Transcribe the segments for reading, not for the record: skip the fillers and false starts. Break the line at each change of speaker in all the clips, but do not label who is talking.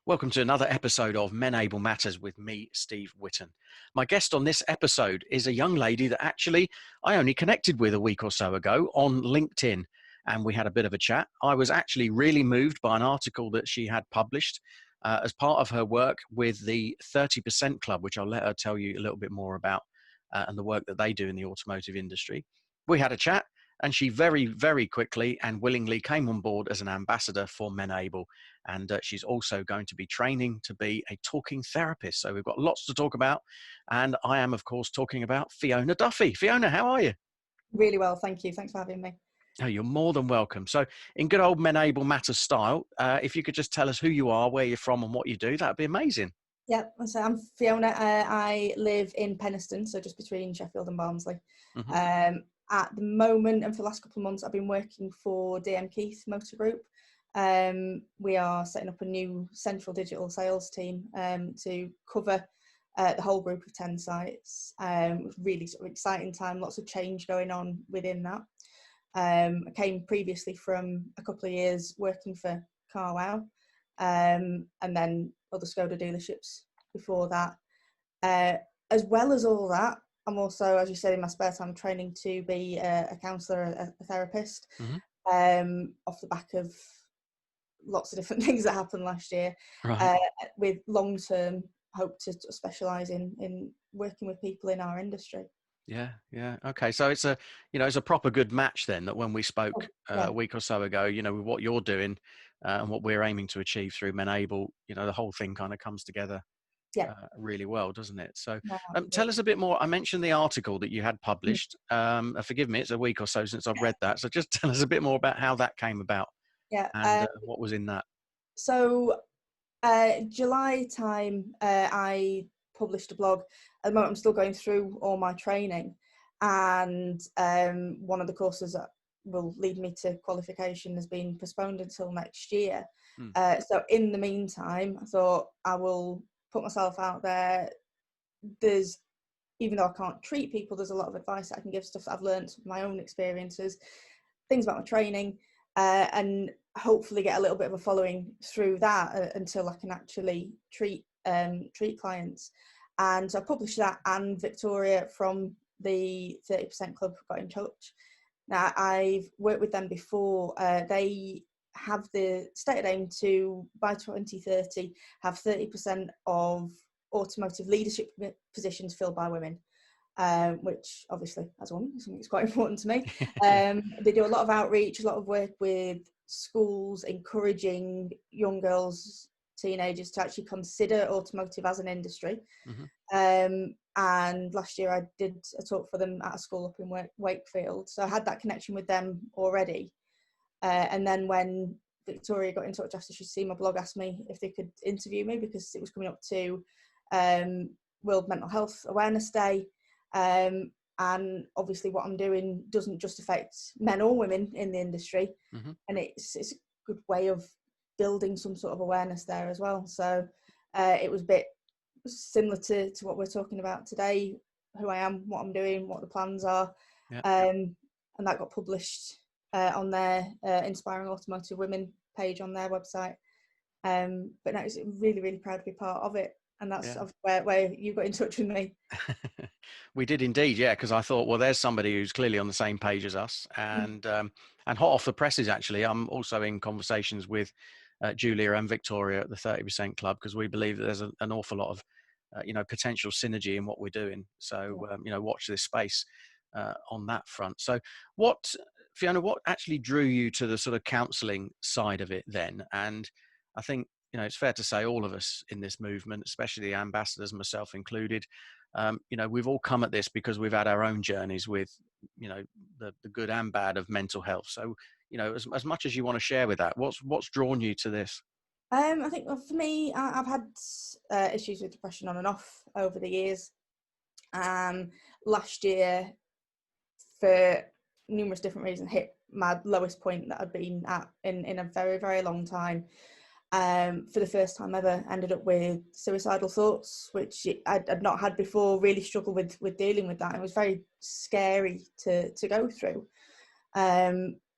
Welcome to another episode of MENable Matters with me, Steve Whitten. My guest on this episode is a young lady that actually I only connected with a week or so ago on LinkedIn, and we had a bit of a chat. I was actually really moved by an article that she had published as part of her work with the 30% Club, which I'll let her tell you a little bit more about and the work that they do in the automotive industry. We had a chat, and she very, very quickly and willingly came on board as an ambassador for MENable. And she's also going to be training to be a talking therapist. So we've got lots to talk about. And I am, of course, talking about Fiona Duffy. Fiona, how are you?
Really well, thank you. Thanks for having me.
Oh, you're more than welcome. So in good old MENable Matters style, if you could just tell us who you are, where you're from and what you do, that'd be amazing.
Yeah, so I'm Fiona. I live in Penistone, so just between Sheffield and Barnsley.
Mm-hmm.
At the moment, and for the last couple of months, I've been working for DM Keith Motor Group. We are setting up a new central digital sales team to cover the whole group of 10 sites. Really sort of exciting time, lots of change going on within that. I came previously from a couple of years working for CarWow, and then other Skoda dealerships before that. As well as all that, I'm also, as you said, in my spare time training to be a counsellor, a therapist,
Mm-hmm.
off the back of lots of different things that happened last year,
Right.
with long-term hope to specialise in working with people in our industry.
Yeah, yeah. Okay. So it's a proper good match then, that when we spoke
Oh,
a
yeah,
week or so ago, with what you're doing and what we're aiming to achieve through MENable, the whole thing kind of comes together
yeah,
really well, doesn't it? So
no,
tell us
absolutely.
a bit more. I mentioned the article that you had published. Forgive me, it's a week or so since I've read that. So just tell us a bit more about how that came about
Yeah.
and what was in that.
So July time, I published a blog. At the moment, I'm still going through all my training, and one of the courses that will lead me to qualification has been postponed until next year.
Hmm.
So in the meantime, I thought I will put myself out there. There's, even though I can't treat people, there's a lot of advice that I can give, stuff that I've learned from my own experiences, things about my training, and hopefully get a little bit of a following through that until I can actually treat clients. And so I published that, and Victoria from the 30% Club got in touch. Now, I've worked with them before. They have the stated aim to, by 2030, have 30% of automotive leadership positions filled by women. Which obviously, as a woman, something that's quite important to me. They do a lot of outreach, a lot of work with schools, encouraging young girls, teenagers to actually consider automotive as an industry.
Mm-hmm.
And last year I did a talk for them at a school up in Wakefield. So I had that connection with them already. And then when Victoria got in touch after she'd seen my blog, asked me if they could interview me because it was coming up to World Mental Health Awareness Day. And obviously what I'm doing doesn't just affect men or women in the industry.
Mm-hmm.
And it's a good way of building some sort of awareness there as well. So it was a bit similar to what we're talking about today, who I am, what I'm doing, what the plans are.
Yeah.
And that got published on their Inspiring Automotive Women page on their website. But no, I was really, really proud to be part of it. And that's
Yeah.
where you got in touch with me.
We did indeed, yeah, because I thought, well, there's somebody who's clearly on the same page as us, and hot off the presses, actually, I'm also in conversations with Julia and Victoria at the 30% Club, because we believe that there's an awful lot of potential synergy in what we're doing. So watch this space on that front. So Fiona, what actually drew you to the sort of counselling side of it then? And I think it's fair to say all of us in this movement, especially the ambassadors, myself included, we've all come at this because we've had our own journeys with, the good and bad of mental health. So, as much as you want to share with that, what's drawn you to this?
I think, well, for me, I've had issues with depression on and off over the years. Last year, for numerous different reasons, hit my lowest point that I'd been at in a very, very long time. For the first time ever, ended up with suicidal thoughts, which I'd not had before. Really struggled with dealing with that. It was very scary to go through.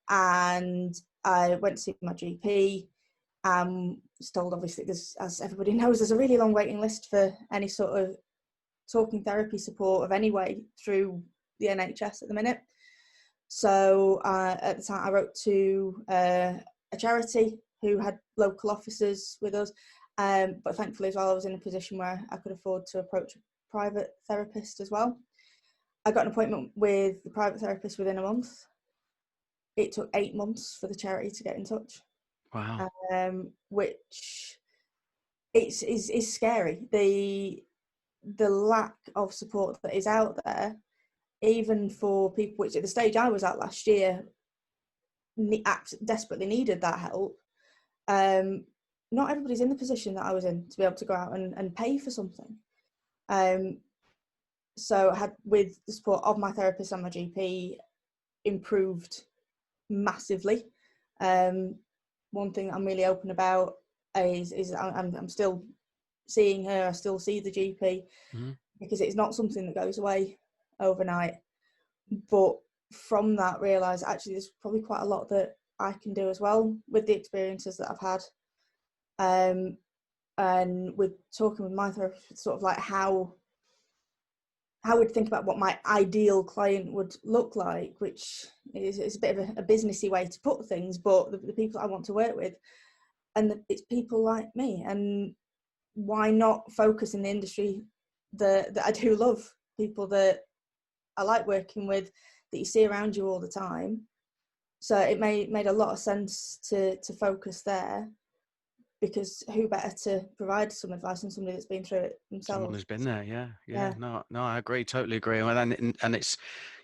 And I went to see my GP, Was told obviously there's, as everybody knows, there's a really long waiting list for any sort of talking therapy support of any way through the NHS at the minute. So at the time I wrote to a charity who had local officers with us, but thankfully as well I was in a position where I could afford to approach a private therapist as well. I got an appointment with the private therapist within a month. It took 8 months for the charity to get in touch.
Wow.
Which is scary. The lack of support that is out there, even for people, which at the stage I was at last year, desperately needed that help. Not everybody's in the position that I was in to be able to go out and pay for something. So I had, with the support of my therapist and my GP, improved massively. One thing I'm really open about is I'm still seeing her. I still see the GP, because it's not something that goes away overnight. But from that, realise actually there's probably quite a lot that I can do as well with the experiences that I've had. And with talking with my therapist, sort of like how we'd think about what my ideal client would look like, which is a bit of a businessy way to put things, but the people I want to work with, and it's people like me. And why not focus in the industry that I do love, people that I like working with, that you see around you all the time. So it made a lot of sense to focus there, because who better to provide some advice than somebody that's been through it
Someone
themselves.
who's been there. Yeah.
Yeah,
No, I agree. Totally agree. And it's,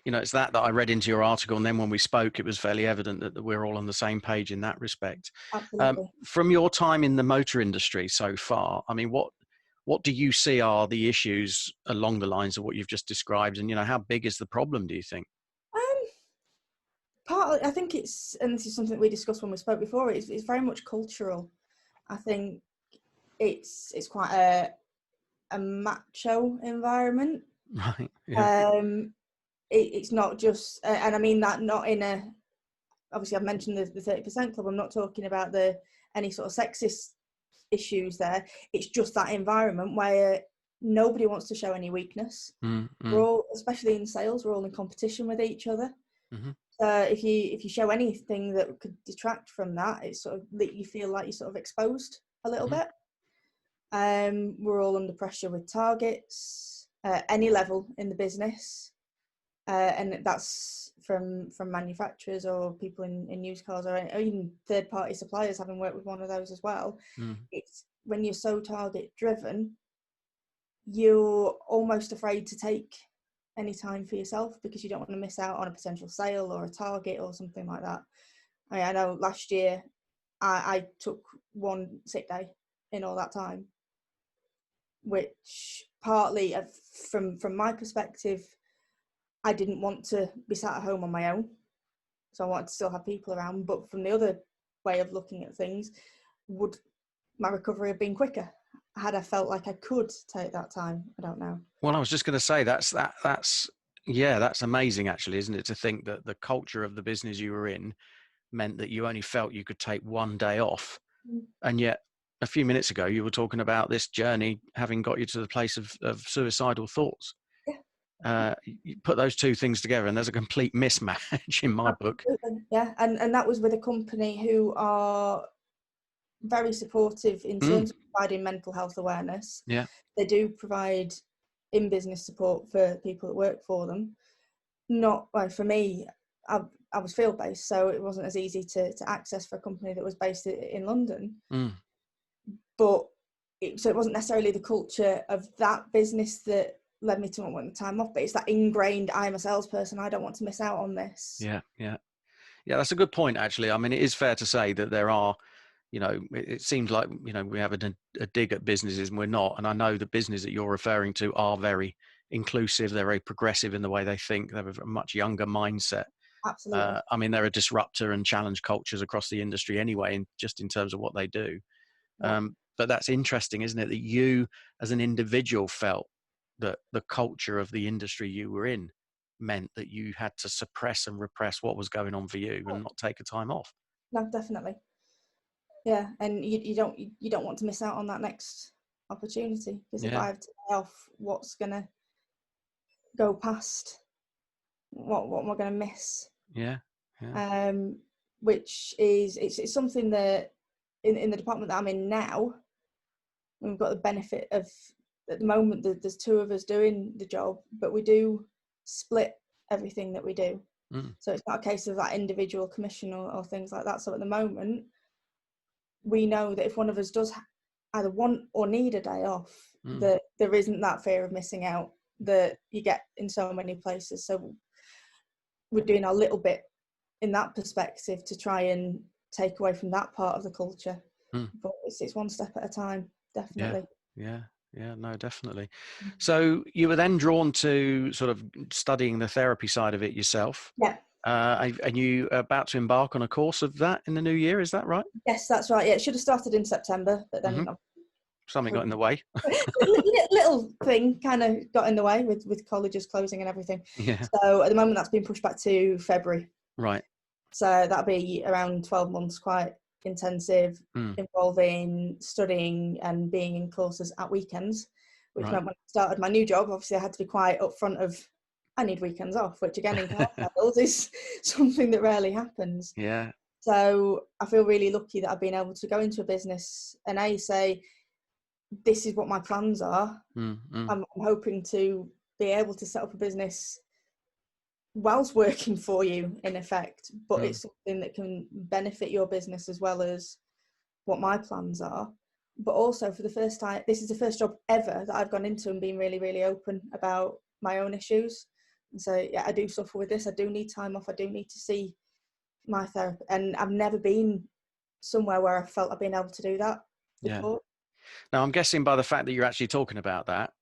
it's that I read into your article. And then when we spoke, it was fairly evident that we're all on the same page in that respect.
absolutely.
From your time in the motor industry so far, I mean, what do you see are the issues along the lines of what you've just described? And, how big is the problem, do you think?
Partly, I think it's, and this is something we discussed when we spoke before, it's very much cultural. I think it's quite a macho environment.
Right. Yeah.
It's not just, and I mean that not in a, obviously I've mentioned the 30% club, I'm not talking about any sort of sexist issues there. It's just that environment where nobody wants to show any weakness. We're all, especially in sales, we're all in competition with each other.
Mm-hmm.
So if you show anything that could detract from that, it's sort of that you feel like you're sort of exposed a little bit. We're all under pressure with targets, any level in the business, and that's from manufacturers or people in used cars, or even third party suppliers, having worked with one of those as well. It's when you're so target driven, you're almost afraid to take any time for yourself, because you don't want to miss out on a potential sale or a target or something like that. I know last year I took one sick day in all that time, which partly from my perspective, I didn't want to be sat at home on my own, so I wanted to still have people around. But from the other way of looking at things, would my recovery have been quicker had I felt like I could take that time? I don't know.
Well, I was just going to say that's amazing, actually, isn't it? To think that the culture of the business you were in meant that you only felt you could take one day off, and yet a few minutes ago you were talking about this journey having got you to the place of suicidal thoughts. You put those two things together and there's a complete mismatch in my book.
Absolutely. Yeah, and that was with a company who are very supportive in terms of providing mental health awareness.
Yeah.
They do provide in business support for people that work for them. Not, well, for me, I was field based, so it wasn't as easy to access for a company that was based in London. But so it wasn't necessarily the culture of that business that led me to not wanting the time off, but it's that ingrained, I'm a salesperson, I don't want to miss out on this.
Yeah, that's a good point, actually. I mean, it is fair to say that there are, it seems like, we have a dig at businesses, and we're not. And I know the business that you're referring to are very inclusive. They're very progressive in the way they think. They have a much younger mindset.
Absolutely.
I mean, they're a disruptor and challenge cultures across the industry anyway, just in terms of what they do.
Yeah.
But that's interesting, isn't it? That you as an individual felt that the culture of the industry you were in meant that you had to suppress and repress what was going on for you and not take a time off.
No, definitely. Yeah, and you don't want to miss out on that next opportunity, because if
Yeah,
I have to lay off, what's gonna go past? What am I gonna miss?
yeah, yeah.
Um, which is it's something that in the department that I'm in now, we've got the benefit of, at the moment there's two of us doing the job, but we do split everything that we do.
Mm,
So it's not a case of that individual commission or things like that. So at the moment, we know that if one of us does either want or need a day off,
mm.
that there isn't that fear of missing out that you get in so many places. So we're doing our little bit in that perspective to try and take away from that part of the culture.
Mm.
But it's one step at a time,
Yeah,
definitely.
yeah, yeah, no, definitely.
Mhm.
So you were then drawn to sort of studying the therapy side of it yourself,
Yeah,
and you are about to embark on a course of that in the new year, is that right?
yes, that's right. Yeah, it should have started in September, but
Hmm.
then
Something got in the way.
little thing kind of got in the way with colleges closing and everything.
Yeah,
So at the moment, that's been pushed back to February.
right.
So that'll be around 12 months, quite intensive,
Mm,
involving studying and being in courses at weekends, which
right.
meant when I started my new job, obviously I had to be quite upfront of, I need weekends off, which again in car sales is something that rarely happens.
Yeah.
So I feel really lucky that I've been able to go into a business and say, this is what my plans are.
Mm, mm,
I'm hoping to be able to set up a business whilst working for you, in effect, but
mm.
it's something that can benefit your business as well as what my plans are. But also, for the first time, this is the first job ever that I've gone into and been really, really open about my own issues. And so, yeah, I do suffer with this. I do need time off. I do need to see my therapist. And I've never been somewhere where I felt I've been able to do that
Yeah.
before.
Now, I'm guessing by the fact that you're actually talking about that,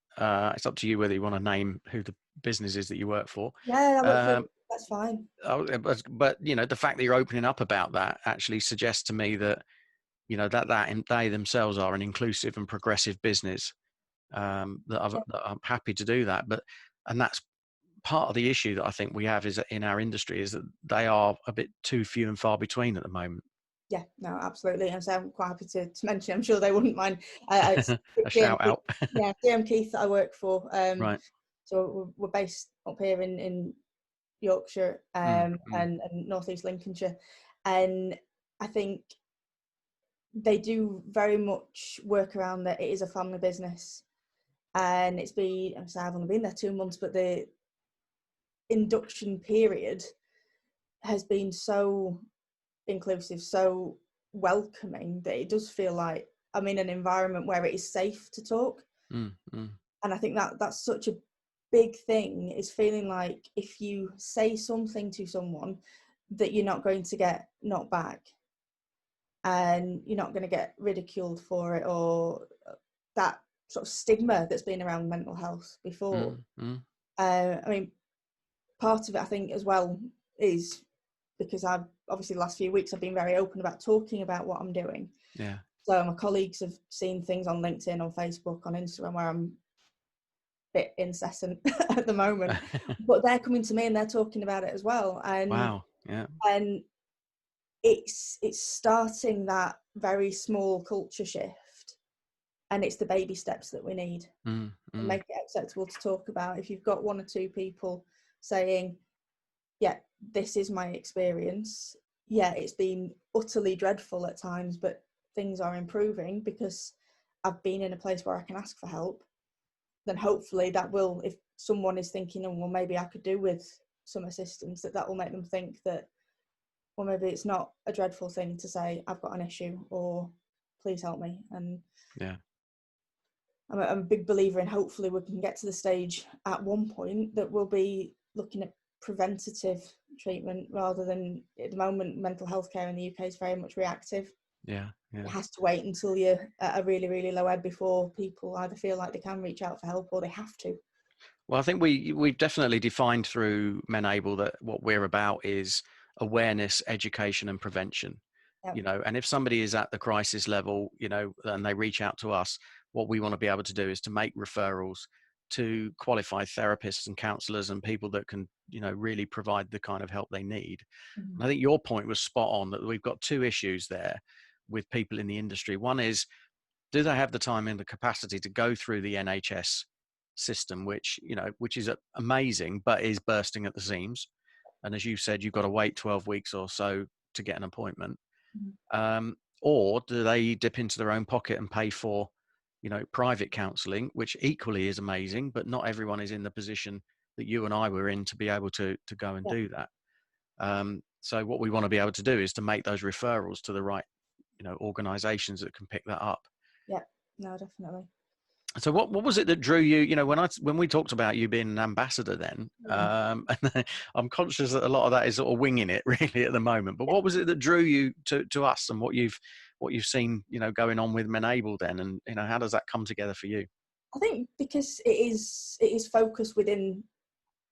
it's up to you whether you want to name who the business is that you work for.
Yeah, I work for,
Um,
that's fine.
but you know, the fact that you're opening up about that actually suggests to me that you know they themselves are an inclusive and progressive business,
Yeah,
that I'm happy to do that. But and that's part of the issue that I think we have is that in our industry is that they are a bit too few and far between at the moment.
yeah, no, absolutely. And so I'm quite happy to mention, I'm sure they wouldn't mind. It's
A
GM
shout
Keith,
out.
yeah, GM Keith that I work for.
Right.
So we're based up here in Yorkshire,
Mm, mm,
and northeast Lincolnshire, and I think they do very much work around that it is a family business, and it's been, I've only been there 2 months, but the induction period has been so inclusive, so welcoming, that it does feel like I'm in an environment where it is safe to talk.
mm, mm,
And I think that that's such a big thing, is feeling like if you say something to someone, that you're not going to get knocked back, and you're not going to get ridiculed for it, or that sort of stigma that's been around mental health before.
mm, mm.
I mean, part of it I think as well is because I've obviously the last few weeks I've been very open about talking about what I'm doing.
Yeah.
So my colleagues have seen things on LinkedIn, on Facebook, on Instagram where I'm a bit incessant at the moment, but they're coming to me and they're talking about it as well.
Wow. Yeah.
And it's starting that very small culture shift, and it's the baby steps that we need
Mm,
to
mm,
make it acceptable to talk about. If you've got one or two people saying, yeah, this is my experience, yeah, it's been utterly dreadful at times, but things are improving because I've been in a place where I can ask for help, then hopefully that will, if someone is thinking, oh, well, maybe I could do with some assistance, that will make them think that, well, maybe it's not a dreadful thing to say, I've got an issue, or please help me. And
yeah.
I'm a big believer in, hopefully we can get to the stage at one point that we'll be looking at preventative treatment, rather than, at the moment, mental health care in the UK is very much reactive.
Yeah. Yeah.
It has to wait until you're at a really, really low ebb before people either feel like they can reach out for help or they have to.
Well, I think we've definitely defined through MENable that what we're about is awareness, education, and prevention.
Yeah.
You know, and if somebody is at the crisis level, you know, and they reach out to us, what we want to be able to do is to make referrals to qualified therapists and counselors and people that can, you know, really provide the kind of help they need.
Mhm.
And I think your point was spot on that we've got two issues there. with people in the industry. One is, do they have the time and the capacity to go through the NHS system, which is amazing, but is bursting at the seams. And as you said, you've got to wait 12 weeks or so to get an appointment. Or do they dip into their own pocket and pay for, private counselling, which equally is amazing, but not everyone is in the position that you and I were in to be able to go and
Yeah.
do that. So what we want to be able to do is to make those referrals to the right, organisations that can pick that up.
Yeah. No, definitely.
So what was it that drew you, when we talked about you being an ambassador then, and I'm conscious that a lot of that is sort of winging it really at the moment, but what was it that drew you to us, and what you've seen, going on with MENable then, and, how does that come together for you?
I think because it is focused within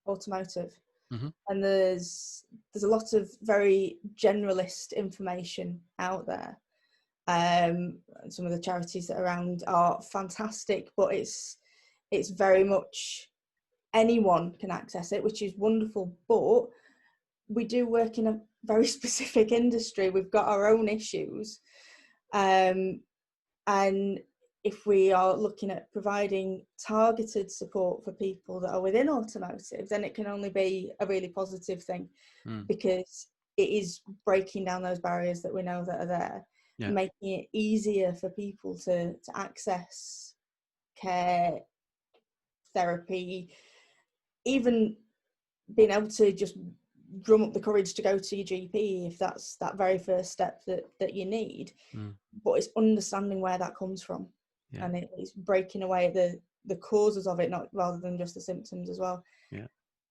automotive,
Mm-hmm.
and there's a lot of very generalist information out there. Some of the charities that are around are fantastic, but it's very much anyone can access it, which is wonderful. But we do work in a very specific industry. We've got our own issues, and if we are looking at providing targeted support for people that are within automotive, then it can only be a really positive thing, because it is breaking down those barriers that we know that are there, making it easier for people to access care, therapy, even being able to just drum up the courage to go to your GP if that's that very first step that you need. But it's understanding where that comes from, and it's breaking away the causes of it, not rather than just the symptoms as well.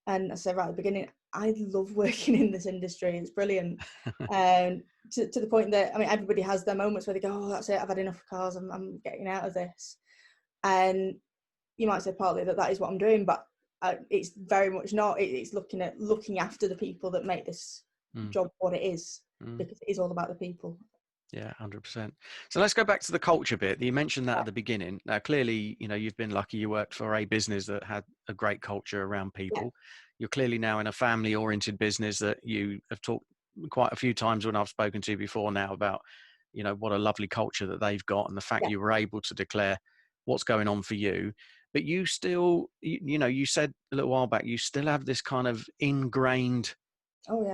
And I said right at the beginning, I love working in this industry. It's brilliant. To the point that, I mean, everybody has their moments where they go, oh, that's it, I've had enough of cars, I'm getting out of this. And you might say partly that is what I'm doing, but it's very much not. It's looking after the people that make this job what it is, because it is all about the people.
Yeah, 100%. So let's go back to the culture bit. You mentioned that at the beginning. Now, clearly, you've been lucky. You worked for a business that had a great culture around people. You're clearly now in a family-oriented business that you have talked quite a few times when I've spoken to you before now about, what a lovely culture that they've got, and the fact you were able to declare what's going on for you. But you still, you said a little while back, you still have this kind of ingrained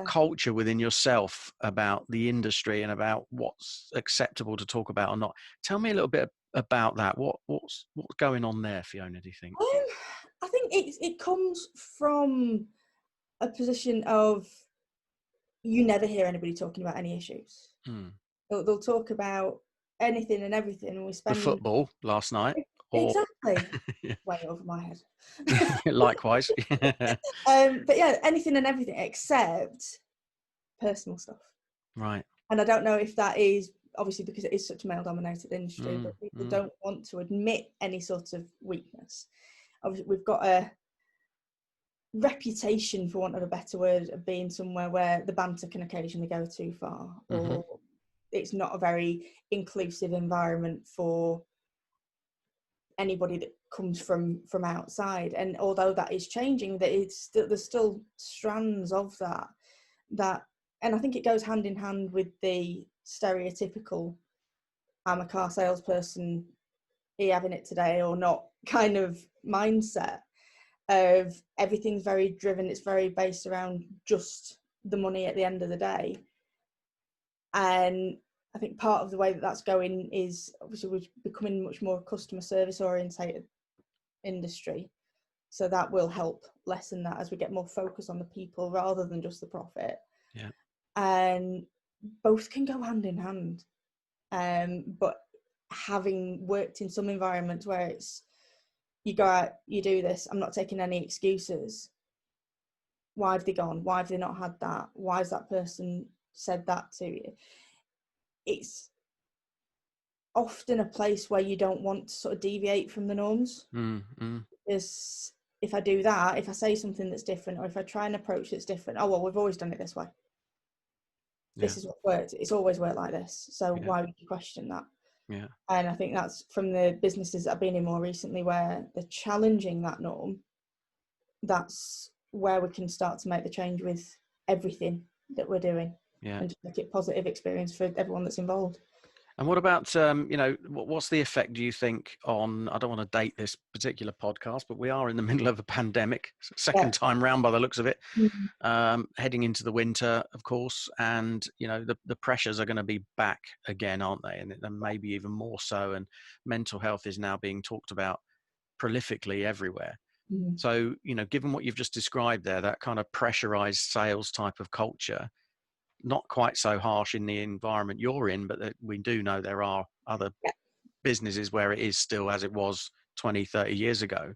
culture within yourself about the industry and about what's acceptable to talk about or not. Tell me a little bit about that. What's going on there, Fiona, do you think?
I think it comes from a position of, you never hear anybody talking about any issues. They'll talk about anything and everything, and we spend
the football last night,
exactly way over my head.
Likewise.
But yeah, anything and everything except personal stuff.
Right.
And I don't know if that is obviously because it is such a male-dominated industry, but people don't want to admit any sort of weakness. Obviously, we've got a reputation, for want of a better word, of being somewhere where the banter can occasionally go too far, or it's not a very inclusive environment for anybody that comes from outside. And although that is changing, that there's still strands of that, and I think it goes hand in hand with the stereotypical I'm a car salesperson, are you having it today or not kind of mindset of everything's very driven, it's very based around just the money at the end of the day. And I think part of the way that that's going is obviously we're becoming much more customer service orientated industry, so that will help lessen that as we get more focus on the people rather than just the profit. And both can go hand in hand, but having worked in some environments where it's you go out, you do this, I'm not taking any excuses. Why have they gone? Why have they not had that? Why has that person said that to you? It's often a place where you don't want to sort of deviate from the norms. Because if I do that, if I say something that's different, or if I try and approach that's different, oh, well, we've always done it this way. This is what worked. It's always worked like this. So why would you question that? And I think that's from the businesses that I've been in more recently, where they're challenging that norm. That's where we can start to make the change with everything that we're doing, and just make it a positive experience for everyone that's involved.
And what about, what's the effect, do you think, on, I don't want to date this particular podcast, but we are in the middle of a pandemic,
Yeah.
second time round by the looks of it,
Mhm.
heading into the winter, of course, and, the pressures are going to be back again, aren't they? And maybe even more so. And mental health is now being talked about prolifically everywhere.
Mhm.
So, given what you've just described there, that kind of pressurized sales type of culture, not quite so harsh in the environment you're in, but that we do know there are other
Yeah.
businesses where it is still as it was 20, 30 years ago.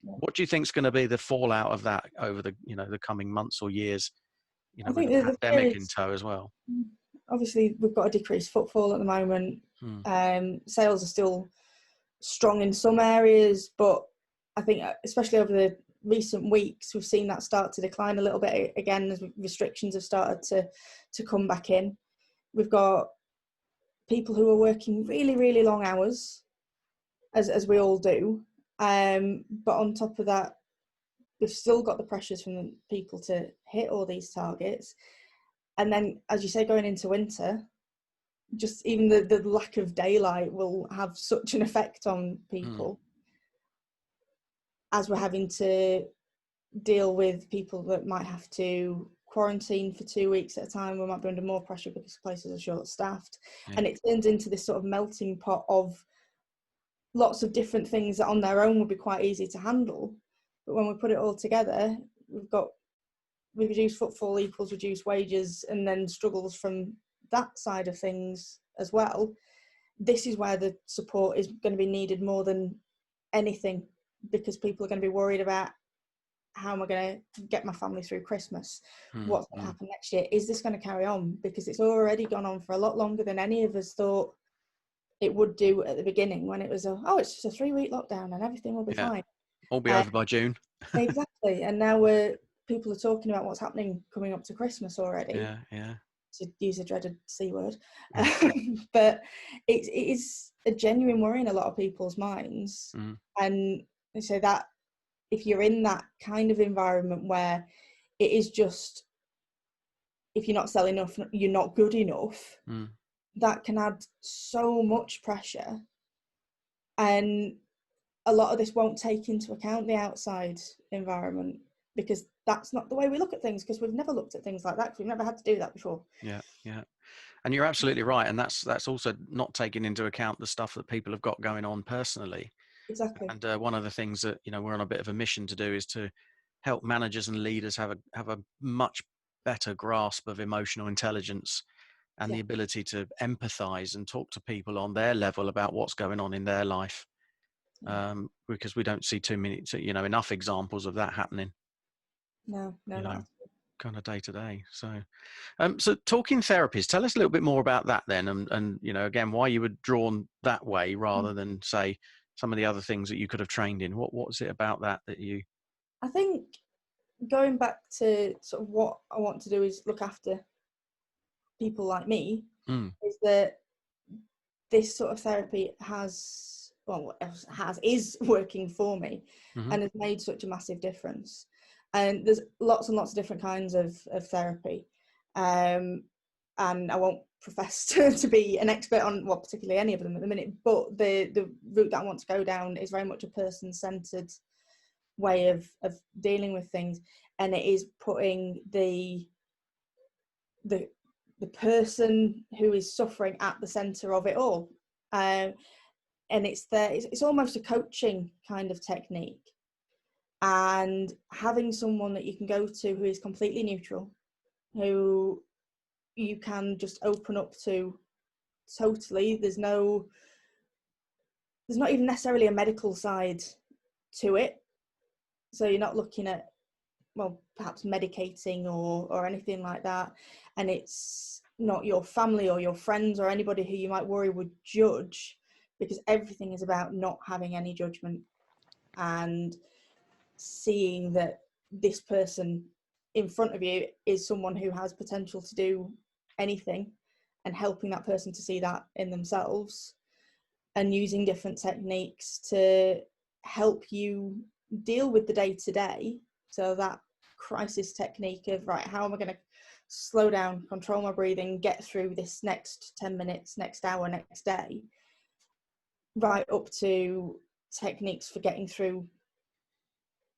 Yeah.
What do you think is going to be the fallout of that over the coming months or years,
I
with
think
the
that the fear
pandemic in
is,
tow as well?
obviously we've got a decreased footfall at the moment.
Hmm.
Sales are still strong in some areas, but I think especially over the recent weeks, we've seen that start to decline a little bit again as restrictions have started to come back in. We've got people who are working really, really long hours, as we all do. But on top of that, we've still got the pressures from the people to hit all these targets. And then, as you say, going into winter, just even the lack of daylight will have such an effect on
Hmm.
people, as we're having to deal with people that might have to quarantine for 2 weeks at a time. We might be under more pressure because places are short staffed,
Yeah.
and it turns into this sort of melting pot of lots of different things that on their own would be quite easy to handle, but when we put it all together, we reduce footfall equals reduced wages, and then struggles from that side of things as well. This is where the support is going to be needed more than anything, because people are going to be worried about, how am I going to get my family through Christmas?
Hmm.
What's going to
Hmm.
happen next year? Is this going to carry on? Because it's already gone on for a lot longer than any of us thought it would do at the beginning, when it was it's just a 3-week lockdown and everything will be
Yeah.
fine.
All be
Uh,
over by June.
exactly. And now people are talking about what's happening coming up to Christmas already,
Yeah. Yeah.
to use a dreaded C word.
Yeah.
But it is a genuine worry in a lot of people's minds.
Hmm.
And so that, if you're in that kind of environment where it is just, if you're not selling enough, you're not good enough,
Hmm.
that can add so much pressure. And a lot of this won't take into account the outside environment, because that's not the way we look at things, because we've never looked at things like that, because we've never had to do that before.
Yeah. Yeah. And you're absolutely right. And that's also not taking into account the stuff that people have got going on personally.
Exactly.
And one of the things that we're on a bit of a mission to do is to help managers and leaders have a much better grasp of emotional intelligence and
Yeah.
the ability to empathize and talk to people on their level about what's going on in their life.
Yeah.
Because we don't see too many, enough examples of that happening,
No, no,
you know,
not.
kind of day to day. So talking therapies, tell us a little bit more about that then, and again, why you were drawn that way rather than say some of the other things that you could have trained in. What was it about that you?
I think going back to sort of what I want to do is look after people like me,
Mm.
is that this sort of therapy is working for me,
Hmm.
and has made such a massive difference. And there's lots and lots of different kinds of therapy, and I won't profess to be an expert on, well, particularly any of them at the minute, but the route that I want to go down is very much a person-centered way of dealing with things, and it is putting the the person who is suffering at the center of it all. And it's almost a coaching kind of technique, and having someone that you can go to who is completely neutral, who you can just open up to totally. There's not even necessarily a medical side to it, so you're not looking at, well, perhaps medicating or anything like that, and it's not your family or your friends or anybody who you might worry would judge, because everything is about not having any judgment, and seeing that this person in front of you is someone who has potential to do anything, and helping that person to see that in themselves, and using different techniques to help you deal with the day to day. So that crisis technique of, right, how am I going to slow down, control my breathing, get through this next 10 minutes, next hour, next day, right up to techniques for getting through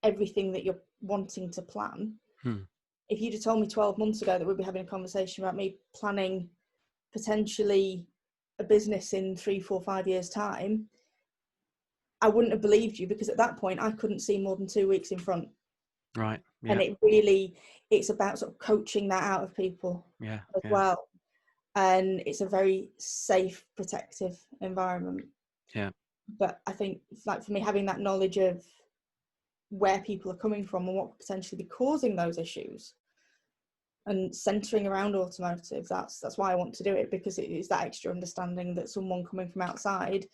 everything that you're wanting to plan. If you'd have told me 12 months ago that we'd be having a conversation about me planning potentially a business in 3, 4, 5 years' time, I wouldn't have believed you, because at that point I couldn't see more than 2 weeks in front.
Right. Yeah.
And it's about sort of coaching that out of people as well. And it's a very safe, protective environment.
Yeah.
But I think, like, for me, having that knowledge of where people are coming from and what could potentially be causing those issues, and centering around automotive, that's why I want to do it, because it is that extra understanding that someone coming from outside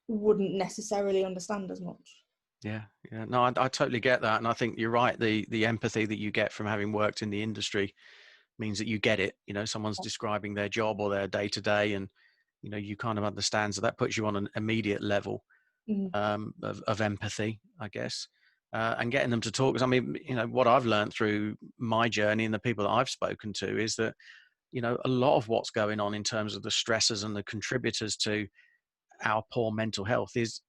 wouldn't necessarily understand as much.
Yeah. No, I totally get that, and I think you're right. The empathy that you get from having worked in the industry means that you get it. Someone's describing their job or their day to day, and you kind of understand. So that puts you on an immediate level of empathy, I guess, and getting them to talk. 'Cause I mean, what I've learned through my journey and the people that I've spoken to is that a lot of what's going on in terms of the stressors and the contributors to our poor mental health is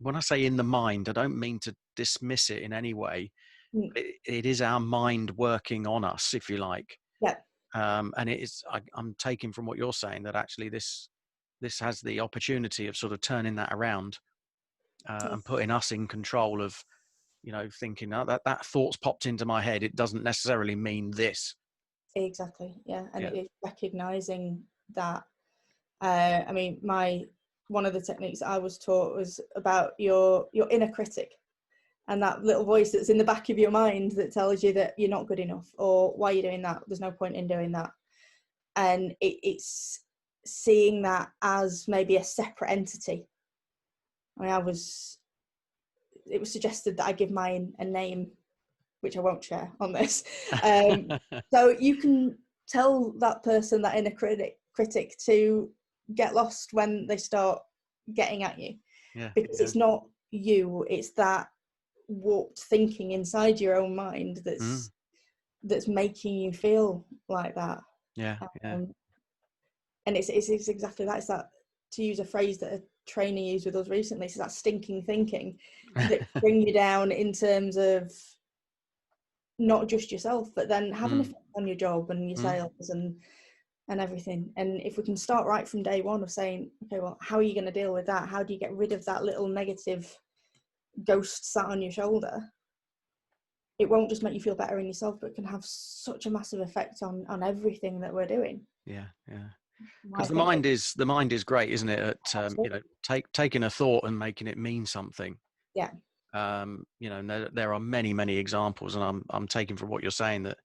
when I say in the mind, I don't mean to dismiss it in any way.
Mm.
It is our mind working on us, if you like.
Yeah.
And it is, I'm taking from what you're saying that actually this has the opportunity of sort of turning that around and putting us in control of, thinking, oh, that thought's popped into my head. It doesn't necessarily mean this.
Exactly. Yeah. And
Yeah.
it is recognizing that. I mean, one of the techniques I was taught was about your inner critic, and that little voice that's in the back of your mind that tells you that you're not good enough, or why you're doing that, there's no point in doing that. And it's seeing that as maybe a separate entity. I mean, it was suggested that I give mine a name, which I won't share on this. So you can tell that person, that inner critic, to get lost when they start getting at you, because it's not you, it's that warped thinking inside your own mind that's making you feel like that. And it's exactly that. It's that, to use a phrase that a trainer used with us recently, it's that stinking thinking that bring you down in terms of not just yourself, but then have an effect on your job and your sales and everything. And if we can start right from day one of saying, okay, well, how are you going to deal with that? How do you get rid of that little negative ghost sat on your shoulder? It won't just make you feel better in yourself, but it can have such a massive effect on everything that we're doing.
Because the mind is great, isn't it? At taking a thought and making it mean something. And there are many examples, and I'm taking from what you're saying that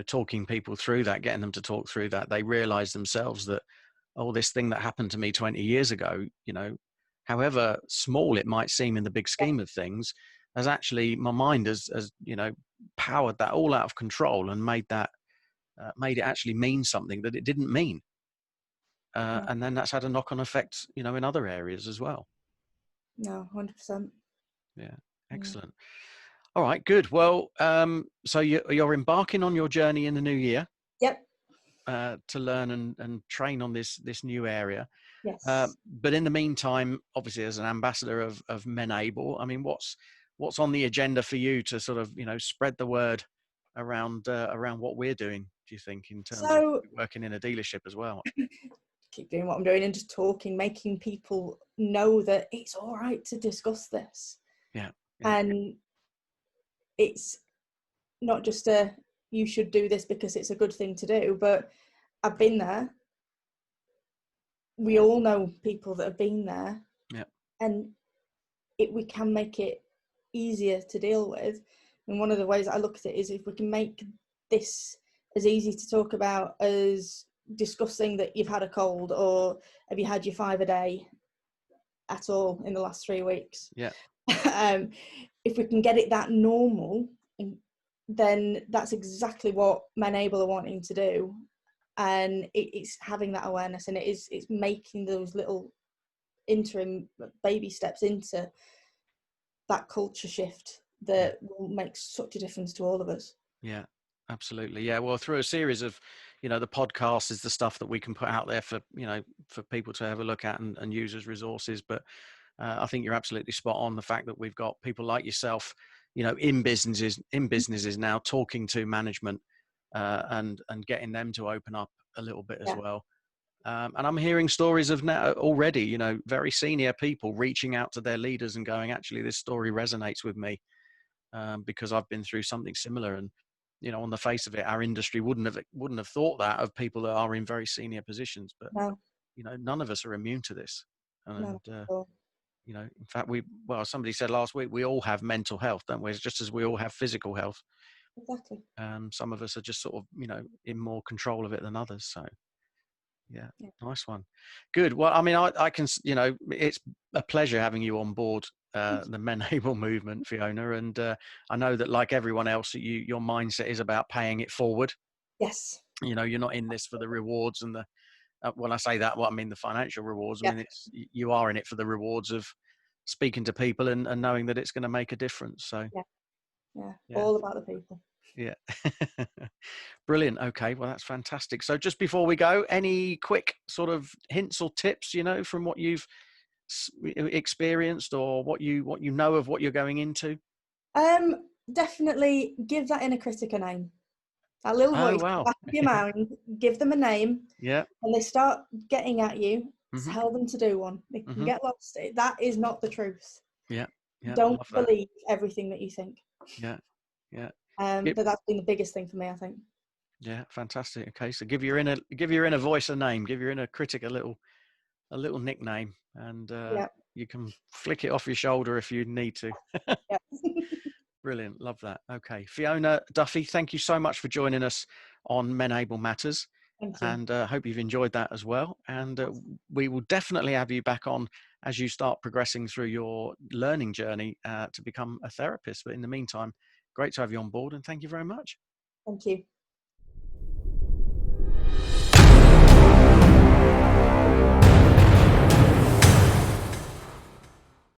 talking people through that, getting them to talk through that, they realize themselves that, oh, this thing that happened to me 20 years ago, however small it might seem in the big scheme of things, has actually, my mind has powered that all out of control and made it actually mean something that it didn't mean. And then that's had a knock-on effect, in other areas as well.
No, 100%.
Yeah, excellent. All right, good. Well, so you're embarking on your journey in the new year.
Yep.
To learn and train on this new area.
Yes.
But in the meantime, obviously, as an ambassador of MENable, I mean, what's on the agenda for you to sort of spread the word around what we're doing? Do you think, in terms of working in a dealership as well?
Keep doing what I'm doing and just talking, making people know that it's all right to discuss this.
Yeah.
And it's not just you should do this because it's a good thing to do, but I've been there. We all know people that have been there.
Yeah.
And we can make it easier to deal with. And one of the ways I look at it is, if we can make this as easy to talk about as discussing that you've had a cold, or have you had your 5 a day at all in the last 3 weeks. If we can get it that normal, then that's exactly what MENable are wanting to do. And it's having that awareness, and it's making those little interim baby steps into that culture shift that will make such a difference to all of us.
Yeah, Absolutely. Yeah. Well, through a series of, the podcast is the stuff that we can put out there for, for people to have a look at and use as resources. But I think you're absolutely spot on. The fact that we've got people like yourself, in businesses now talking to management and getting them to open up a little bit as
Yeah.
well. And I'm hearing stories of now already, very senior people reaching out to their leaders and going, actually, this story resonates with me because I've been through something similar. And on the face of it, our industry wouldn't have thought that of people that are in very senior positions. But
No,
none of us are immune to this.
no,
And
not at all.
in fact, somebody said last week, we all have mental health, don't we? It's just as we all have physical health.
Exactly.
Some of us are just sort of in more control of it than others. So yeah,
Yeah.
nice one. Good. Well, I mean, I can, it's a pleasure having you on board the MENable movement, Fiona. And I know that, like everyone else, your mindset is about paying it forward.
Yes.
You're not in this for the rewards and the, when I say that, I mean the financial rewards. I
Yeah.
mean, you are in it for the rewards of speaking to people and knowing that it's going to make a difference. So
Yeah. Yeah.
yeah,
All about the people.
yeah. Brilliant. Okay, well, that's fantastic. So just before we go, any quick sort of hints or tips, from what you've experienced or what you know of what you're going into?
Definitely give that inner critic a name. That little
Oh,
voice in the
wow.
back of your mind, give them a name.
Yeah.
When they start getting at you,
Hmm.
tell them to do one. They can
Hmm.
get lost. That is not the truth.
Yeah. Yeah.
Don't
Love that.
believe everything that you think.
Yeah. Yeah.
But that's been the biggest thing for me, I think.
Yeah. Fantastic. Okay. So give your inner voice a name, give your inner critic a little nickname, and
Yeah.
you can flick it off your shoulder if you need to.
Yeah.
Brilliant. Love that. Okay. Fiona Duffy, thank you so much for joining us on MENable Matters.
Thank you.
And hope you've enjoyed that as well. And we will definitely have you back on as you start progressing through your learning journey to become a therapist. But in the meantime, great to have you on board, and thank you very much.
Thank you.